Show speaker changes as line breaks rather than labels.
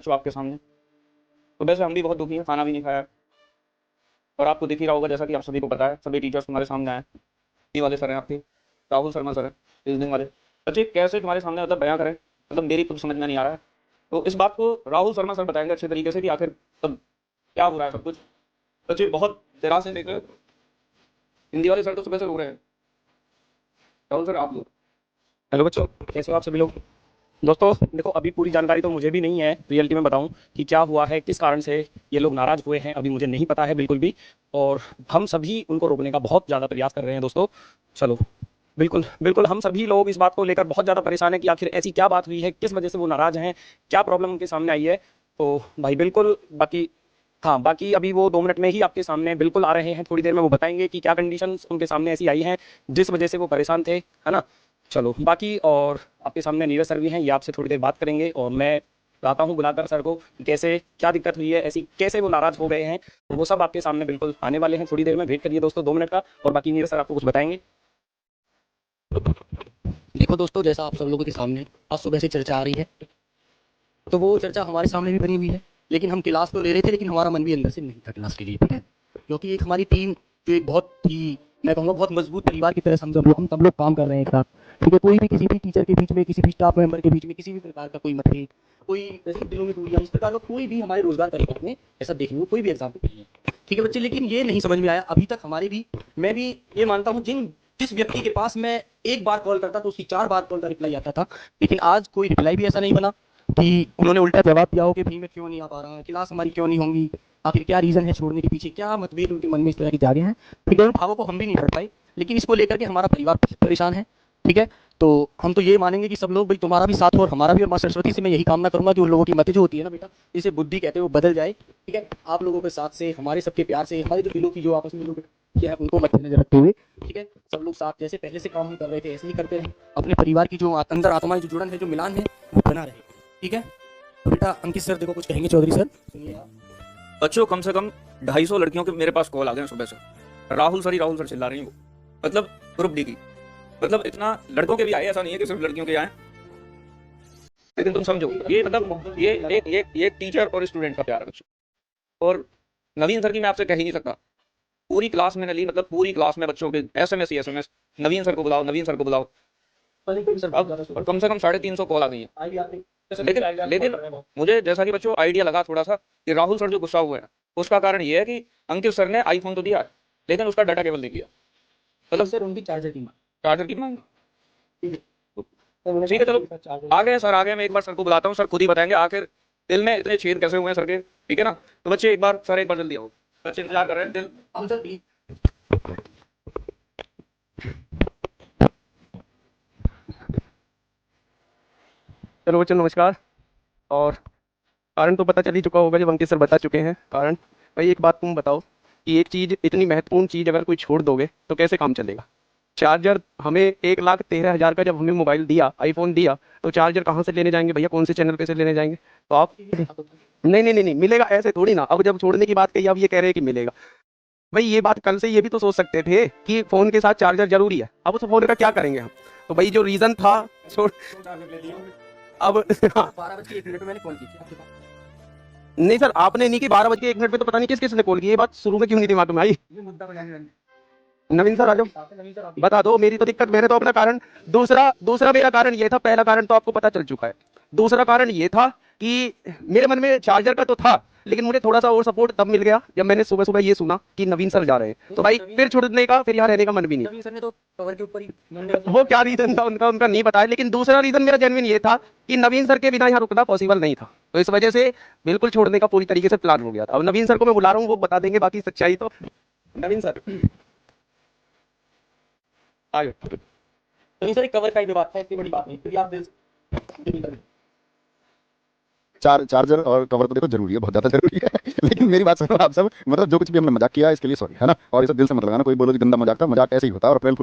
बच्चों आपके सामने। तो वैसे हम भी बहुत दुखी हैं, खाना भी नहीं खाया और आपको दिख ही रहा होगा जैसा कि आप सभी को पता है, सभी टीचर्स हमारे सामने आए। ये वाले सर हैं आपके, राहुल शर्मा सर है, रीजनिंग वाले। बच्चे कैसे तुम्हारे सामने मतलब बयां करें, मतलब मेरी खुद समझ में नहीं आ रहा है। तो इस बात को राहुल शर्मा सर बताएंगे अच्छे तरीके से कि आखिर तब क्या हो रहा है सब कुछ। बच्चे बहुत निराश हैं, देख रहे हो हिंदी वाले सर तो सुबह से रो रहे हैं। राहुल सर आप लोग, हेलो बच्चों, कैसे हो आप सभी लोग। दोस्तों देखो, अभी पूरी जानकारी तो मुझे भी नहीं है रियलिटी में बताऊं कि क्या हुआ है, किस कारण से ये लोग नाराज हुए हैं, अभी मुझे नहीं पता है बिल्कुल भी। और हम सभी उनको रोकने का बहुत ज़्यादा प्रयास कर रहे हैं दोस्तों। चलो, बिल्कुल बिल्कुल, हम सभी लोग इस बात को लेकर बहुत ज़्यादा परेशान हैं कि आखिर ऐसी क्या बात हुई है, किस वजह से वो नाराज हैं, क्या प्रॉब्लम उनके सामने आई है। तो भाई बिल्कुल, बाकी हाँ, बाकी अभी वो 2 मिनट में ही आपके सामने बिल्कुल आ रहे हैं, थोड़ी देर में वो बताएंगे कि क्या कंडीशंस उनके सामने ऐसी आई हैं जिस वजह से वो परेशान थे, है ना। चलो बाकी, और आपके सामने नीरज सर भी हैं, ये आपसे थोड़ी देर बात करेंगे और मैं चाहता हूँ बुलाकर सर को कि कैसे क्या दिक्कत हुई है, ऐसी कैसे वो नाराज हो गए हैं, तो वो सब आपके सामने बिल्कुल आने वाले हैं थोड़ी देर में। वेट करिए दोस्तों 2 मिनट का, और बाकी नीरज सर आपको कुछ बताएंगे।
देखो दोस्तों, जैसा आप सब लोगों के सामने आज सुबह से चर्चा आ रही है, तो वो चर्चा हमारे सामने भी बनी हुई है। लेकिन हम क्लास तो ले रहे थे, लेकिन हमारा मन भी अंदर से नहीं था क्लास के लिए, ठीक है। क्योंकि एक हमारी टीम जो एक बहुत ही, मैं कहूँगा बहुत मजबूत परिवार की तरह हम सब लोग काम कर रहे हैं एक साथ, ठीक है। कोई भी किसी भी टीचर के बीच में, किसी भी स्टाफ मेंबर के बीच में किसी भी प्रकार का कोई मतभेद, कोई जैसे दिलों में दूरियां, इस प्रकार का कोई भी हमारे रोजगार तरीकों में ऐसा देखने को कोई भी एग्जाम्पल नहीं है, ठीक है बच्चे। लेकिन ये नहीं समझ में आया अभी तक हमारी भी, मैं भी ये मानता हूँ, जिस व्यक्ति के पास मैं एक बार कॉल करता तो उसकी 4 बार कॉल का रिप्लाई आता था, लेकिन आज कोई रिप्लाई भी ऐसा नहीं बना कि उन्होंने उल्टा जवाब दिया हो कि भाई मैं क्यों नहीं आ पा रहा हूँ, क्लास हमारी क्यों नहीं होंगी, आखिर क्या रीजन है छोड़ने के पीछे, क्या मतभेद उनके मन में इस तरह की जागे हैं, ठीक है। उन भावों को हम भी नहीं पढ़ पाए, लेकिन इसको लेकर के हमारा परिवार परेशान है, ठीक है। तो हम तो ये मानेंगे कि सब लोग भाई तुम्हारा भी साथ हो और हमारा भी, और माँ सरस्वती से मैं यही कामना करूंगा कि उन लोगों की मतें जो होती है ना बेटा, जिसे बुद्धि कहते हैं, वो बदल जाए, ठीक है। आप लोगों के साथ से, हमारे सबके प्यार से, हमारे जो दिलों की जो आपस में जो क्या है उनको मद्देनजर रखते हुए, ठीक है, सब लोग साथ जैसे पहले से काम कर रहे थे ऐसे ही करते रहे, अपने परिवार की जो अंदर आत्मा जो जुड़न है, जो मिलान है, वो बना रहे, ठीक है। तो बेटा अंकित सर देखो कुछ कहेंगे, चौधरी सर सुनिए आप।
बच्चों कम से कम 250 लड़कियों के मेरे पास कॉल आ गए हैं सुबह से, राहुल सर ही राहुल सर चिल्ला रही हैं वो, मतलब ग्रुप डी की, मतलब इतना लड़कों के भी आए, ऐसा नहीं है कि सिर्फ लड़कियों के आए। लेकिन तुम समझो, ये मतलब ये टीचर और स्टूडेंट का प्यार है बच्चों। और नवीन सर की मैं आपसे कह ही नहीं सकता, पूरी क्लास में नली, मतलब पूरी क्लास में बच्चों के एसएमएस ही एसएमएस, नवीन सर को बुलाओ, नवीन सर को बुलाओ। अब और कम से कम 350 कॉल आ गई है। लेकिन मुझे जैसा कि बच्चों आइडिया लगा थोड़ा सा कि राहुल सर जो गुस्सा हुए हैं उसका कारण ये है कि अंकित सर ने आईफोन तो दिया लेकिन उसका डाटा केबल नहीं दिया, मतलब
सर उनकी
चार्जर की मांग। ठीक है चलो, आ गए सर, आ गए, मैं एक बार सर को बुलाता हूँ, सर खुद ही बताएंगे आखिर दिल में इतने छेद कैसे हुए हैं सर के, ठीक है ना। तो बच्चे एक बार, सर एक बार जल्दी आओ, बच्चे इंतजार कर रहे हैं दिल।
हम सर भी
चलो बच्चों नमस्कार। और कारण तो पता चल ही चुका होगा, जब अंकित सर बता चुके हैं कारण। भाई एक बात तुम बताओ कि एक चीज़, इतनी महत्वपूर्ण चीज़ अगर कोई छोड़ दोगे तो कैसे काम चलेगा। चार्जर हमें 1,13,000 का जब हमें मोबाइल दिया, आईफोन दिया, तो चार्जर कहाँ से लेने जाएंगे भैया, कौन से चैनल पे से लेने जाएंगे। तो आप नहीं नहीं नहीं नहीं मिलेगा ऐसे थोड़ी ना। अब जब छोड़ने की बात कही, अब ये कह रहे हैं कि मिलेगा। भाई ये बात कल से ये भी तो सोच सकते थे कि फोन के साथ चार्जर जरूरी है। अब उस फोन का क्या करेंगे हम। तो भाई जो रीजन था छोड़, अब हाँ,
12:01 मैंने कॉल की थी आपके पास।
नहीं सर आपने नहीं की 12:01 पे, तो पता नहीं किस किसने कॉल की। ये बात शुरू में क्यों नहीं दिमाग में आई।
ये मुद्दा बनाने
नवीन सर आ जाओ,
नवीन सर आप
बता दो मेरी तो दिक्कत, मैंने तो अपना कारण, दूसरा दूसरा मेरा कारण ये था, पहला कारण तो आपको पता चल चुका है। दूसरा कारण ये था कि मेरे मन में चार्जर का तो था, लेकिन मुझे थोड़ा सा और सपोर्ट तब मिल गया जब मैंने सुबह सुबह ये सुना कि नवीन सर जा रहे हैं। तो भाई फिर छोड़ने का, फिर यहाँ रहने का मन भी नहीं।
नवीन सर ने तो कवर के ऊपर ही
वो क्या रीजन था उनका उनका नहीं बताया, लेकिन दूसरा रीजन मेरा जेन्युइन ये था कि नवीन सर के बिना यहाँ रुकना पॉसिबल नहीं था। तो इस वजह से बिल्कुल छोड़ने का पूरी तरीके से प्लान हो गया था। अब नवीन सर को मैं बुला रहा हूँ, वो बता देंगे बाकी सच्चाई। तो नवीन सर आ जाओ।
नवीन सर एक कवर का ही बात है, इतनी बड़ी बात नहीं, फिर आप दिल से
चार्जर और कवर तो देखो जरूरी है, बहुत ज्यादा जरूरी है। लेकिन मेरी बात सुनो आप सब, मतलब जो कुछ भी हमने मजाक किया इसके लिए सॉरी, है ना। और इसे दिल से मत लगाना, कोई बोलो कि गंदा मजाक था, मजाक ऐसे ही होता है। और अप्रैल